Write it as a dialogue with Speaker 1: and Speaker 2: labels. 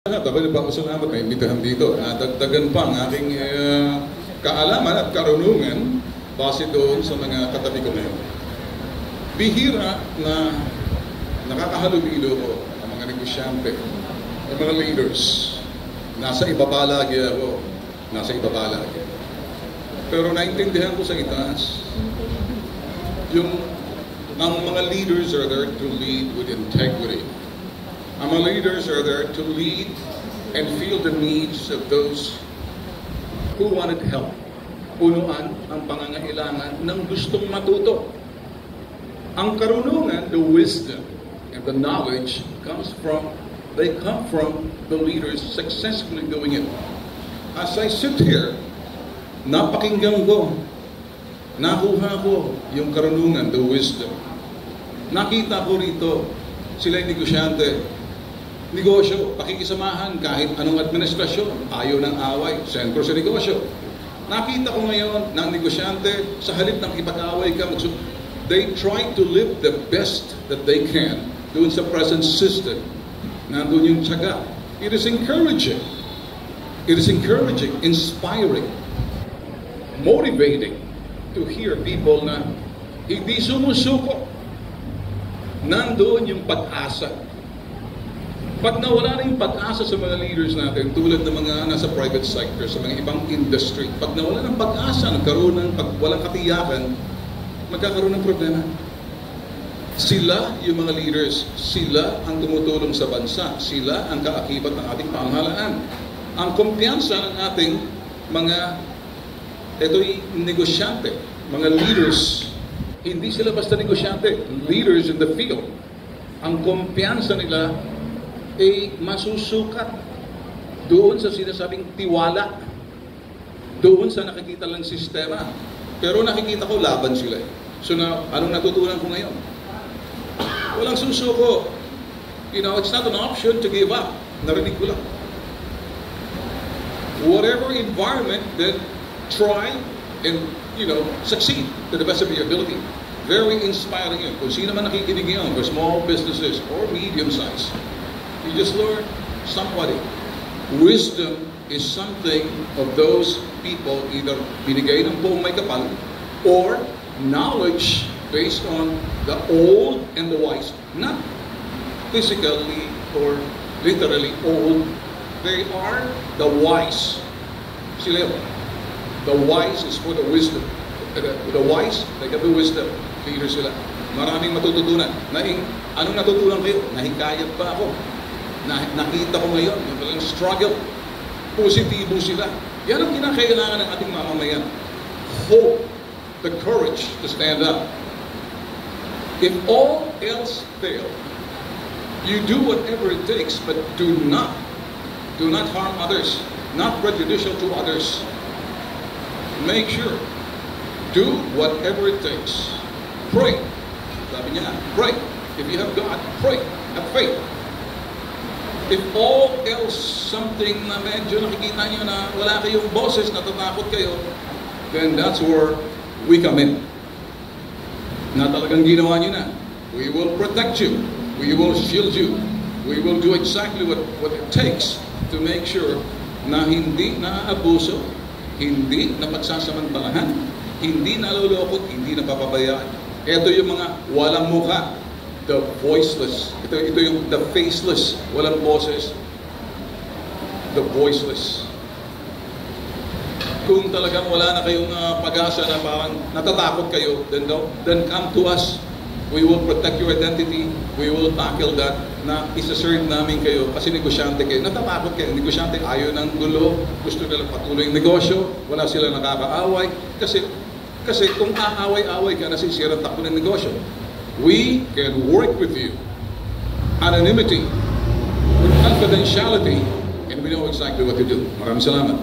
Speaker 1: Ako pa ako salamat na imbitahan dito. Dagdagan pa ang aking kaalaman at karunungan base doon sa mga katabi ko ngayon. Bihira na nakakahalubilo ko ang mga negosyante, ang mga leaders. Nasa ibaba lagi ako. Nasa ibaba lagi. Pero naintindihan ko sa itaas, ang mga leaders are there to lead with integrity. Ang mga leaders are there to lead and feel the needs of those who wanted help. Punuan ang pangangailangan ng gustong matuto. Ang karunungan, the wisdom and the knowledge come from the leaders successfully doing it. As I sit here, napakinggan ko, nakuha ko yung karunungan, the wisdom. Nakita ko rito, sila'y negosyante. Negosyo, pakikisamahan kahit anong administrasyon, ayaw ng away, sentro sa negosyo. Nakita ko ngayon ng negosyante, sa halip ng ipag-away ka, they try to live the best that they can doon sa present system. Nandun yung tiyaga. It is encouraging. It is encouraging, inspiring, motivating to hear people na hindi sumusuko. Nandun yung pag-asa. Pag nawala na yung pag-asa sa mga leaders natin, tulad ng mga nasa private sector, sa mga ibang industry, pag nawala ng pag-asa, nagkaroon ng walang katiyakan, magkakaroon ng problema. Sila yung mga leaders, sila ang tumutulong sa bansa, sila ang kaakibat ng ating pamahalaan. Ang kumpiyansa ng ating mga negosyante, mga leaders, hindi sila basta negosyante, leaders in the field. Ang kumpiyansa nila ay masusukat doon sa sinasabing tiwala, doon sa nakikita lang sistema. Pero nakikita ko laban sila. So anong natutunan ko ngayon? Walang susuko. It's not an option to give up. Narinig ko lang. Whatever environment, then try and succeed to the best of your ability. Very inspiring yun. Kung sino man nakikinig yun, for small businesses or medium size, you just learn somebody. Wisdom is something of those people either binigay ng buong may kapal or knowledge based on the old and the wise. Not physically or literally old. They are the wise. Sila yun. The wise is for the wisdom. The wise, they have the wisdom. Leader sila. Maraming matututunan. Anong natutunan kayo? Nahikayat pa ako. Nakita ko ngayon, yung struggle. Positibo sila. Yan ang kinakailangan ng ating mamamayan. Hope, the courage to stand up. If all else fail, you do whatever it takes, but do not harm others, not prejudicial to others. Make sure, do whatever it takes. Pray. Sabi niya, pray. If you have God, pray. Have faith. If all else, something na medyo nakikita nyo na wala kayong boses, natatakot kayo, then that's where we come in. Na talagang ginawa nyo na. We will protect you. We will shield you. We will do exactly what it takes to make sure na hindi naaabuso, hindi na pagsasamantalahan, hindi nalulokot, hindi napapabayaan. Ito yung mga walang mukha, the voiceless. Ito yung the faceless, walang boses, the voiceless. Kung talagang wala na kayong pag-asa na parang natatakot kayo, then come to us. We will protect your identity. We will tackle that na isa-serve namin kayo kasi negosyante kayo. Natatakot kayo. Negosyante ayaw ng gulo. Gusto nilang patuloy yung negosyo. Wala sila nakakaaway. Kasi kung aaway-away ka, nasisira ang takbo ng negosyo. We can work with you. Anonymity, with confidentiality, and we know exactly what to do. Maraming salamat.